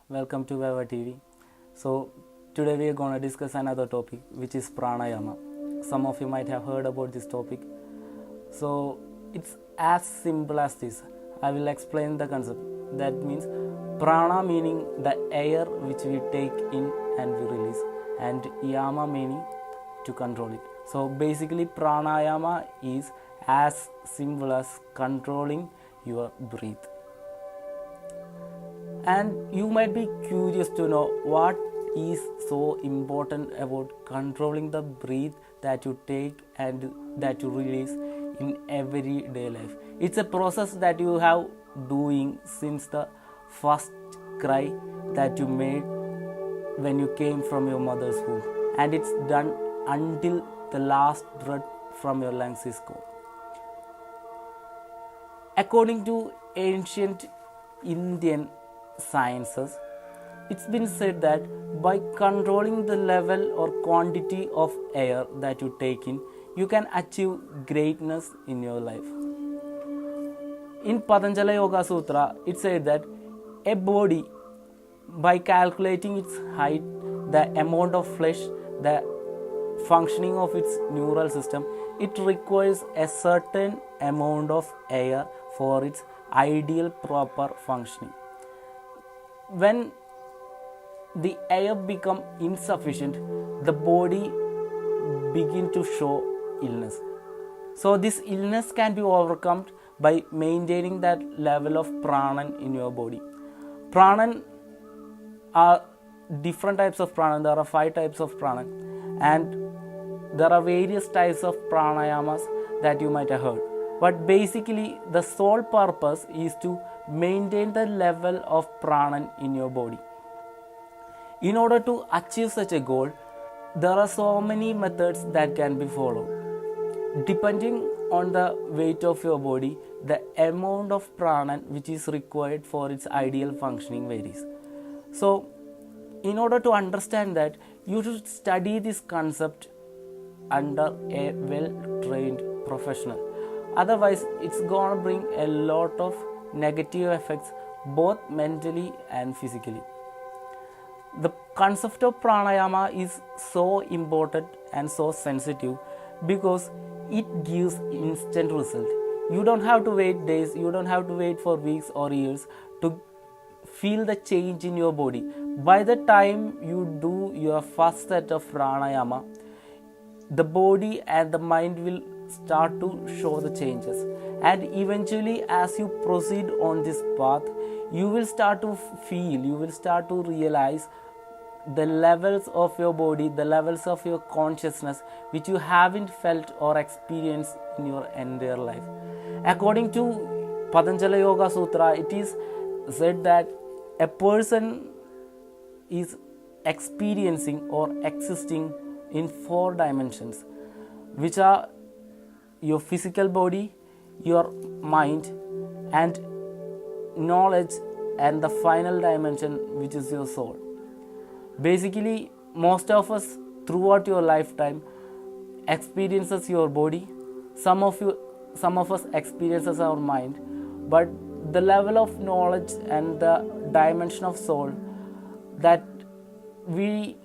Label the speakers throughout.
Speaker 1: welcome to WEVA TV. So today we are going to discuss another topic, which is Pranayama. Some of you might have heard about this topic. So it's as simple as this. I will explain the concept. That means Prana meaning the air which we take in and we release, and Yama meaning to control it. So basically Pranayama is as simple as controlling your breath. And you might be curious to know what is so important about controlling the breath that you take and that you release in everyday life. It's a process that you have doing since the first cry that you made when you came from your mother's womb, and it's done until the last breath from your lungs is gone. According to ancient Indian sciences, it's been said that by controlling the level or quantity of air that you take in, you can achieve greatness in your life. In Patanjali Yoga Sutra, it said that a body, by calculating its height, the amount of flesh, the functioning of its neural system, it requires a certain amount of air for its ideal proper functioning. When the air becomes insufficient, the body begins to show illness. So this illness can be overcome by maintaining that level of pranan in your body. Pranan are different types of pranan. There are 5 types of pranan, and there are various types of pranayamas that you might have heard. But basically the sole purpose is to maintain the level of pranan in your body. In order to achieve such a goal, there are so many methods that can be followed. Depending on the weight of your body, the amount of pranan which is required for its ideal functioning varies. So in order to understand that, you should study this concept under a well-trained professional. Otherwise, it's going to bring a lot of negative effects both mentally and physically. The concept of pranayama is so important and so sensitive because it gives instant result. You don't have to wait days, you don't have to wait for weeks or years to feel the change in your body. By the time you do your first set of pranayama, the body and the mind will start to show the changes, and eventually as you proceed on this path, you will start to feel, you will start to realize the levels of your body, the levels of your consciousness which you haven't felt or experienced in your entire life. According to Patanjali Yoga Sutra, it is said that a person is experiencing or existing in 4 dimensions, which are your physical body, your mind, and knowledge, and the final dimension, which is your soul. Basically, most of us throughout your lifetime experiences your body. Some of us experiences our mind, but the level of knowledge and the dimension of soul that we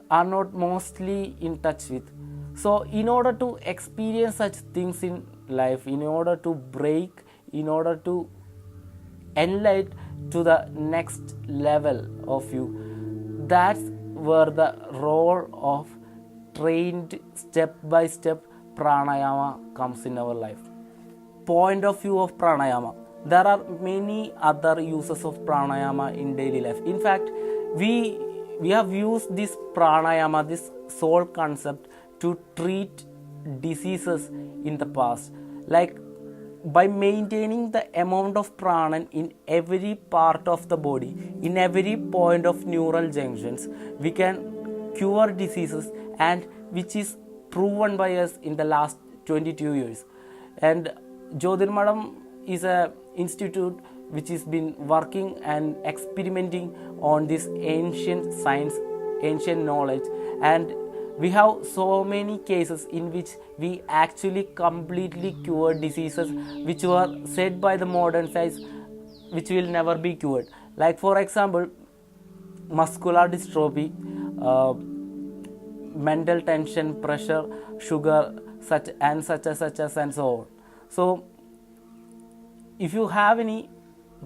Speaker 1: are not mostly in touch with. So in order to experience such things in life, in order to break, in order to enlighten to the next level of you, that's where the role of trained step-by-step pranayama comes in our life. Point of view of pranayama. There are many other uses of pranayama in daily life. In fact, we have used this pranayama, this soul concept, to treat diseases in the past. Like by maintaining the amount of pranan in every part of the body, in every point of neural junctions, we can cure diseases, and which is proven by us in the last 22 years. And Jyotirmadam is an institute which has been working and experimenting on this ancient science, ancient knowledge, and we have so many cases in which we actually completely cure diseases which were said by the modern science which will never be cured. Like for example, muscular dystrophy, mental tension, pressure, sugar, such and so on. So if you have any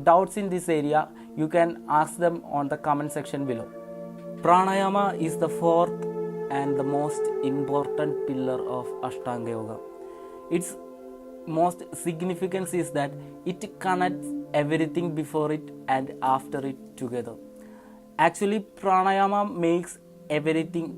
Speaker 1: doubts in this area, you can ask them on the comment section below. Pranayama is the fourth and the most important pillar of Ashtanga Yoga. Its most significance is that it connects everything before it and after it together. Actually, pranayama makes everything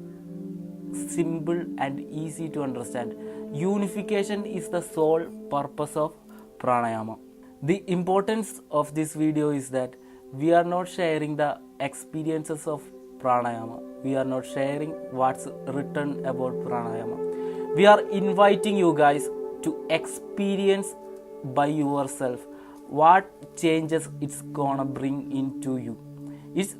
Speaker 1: simple and easy to understand. Unification is the sole purpose of pranayama. The importance of this video is that we are not sharing the experiences of pranayama. We are not sharing what's written about pranayama. We are inviting you guys to experience by yourself what changes it's gonna bring into you.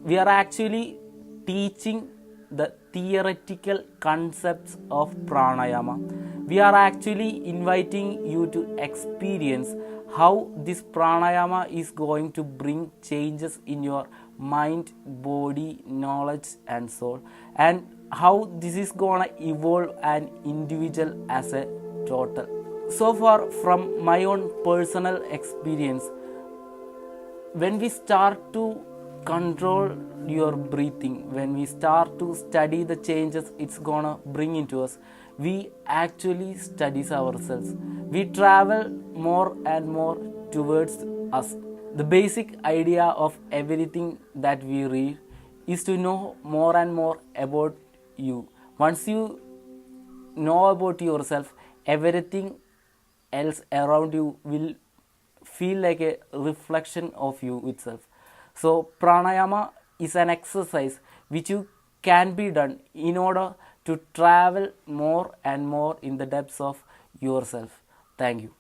Speaker 1: We are actually teaching the theoretical concepts of pranayama. We are actually inviting you to experience how this pranayama is going to bring changes in your mind, body, knowledge and soul, and how this is gonna evolve an individual as a total. So far from my own personal experience, when we start to control your breathing, when we start to study the changes it's gonna bring into us, we actually studies ourselves. We travel more and more towards us. The basic idea of everything that we read is to know more and more about you. Once you know about yourself, everything else around you will feel like a reflection of you itself. So pranayama is an exercise which you can be done in order to travel more and more in the depths of yourself. Thank you.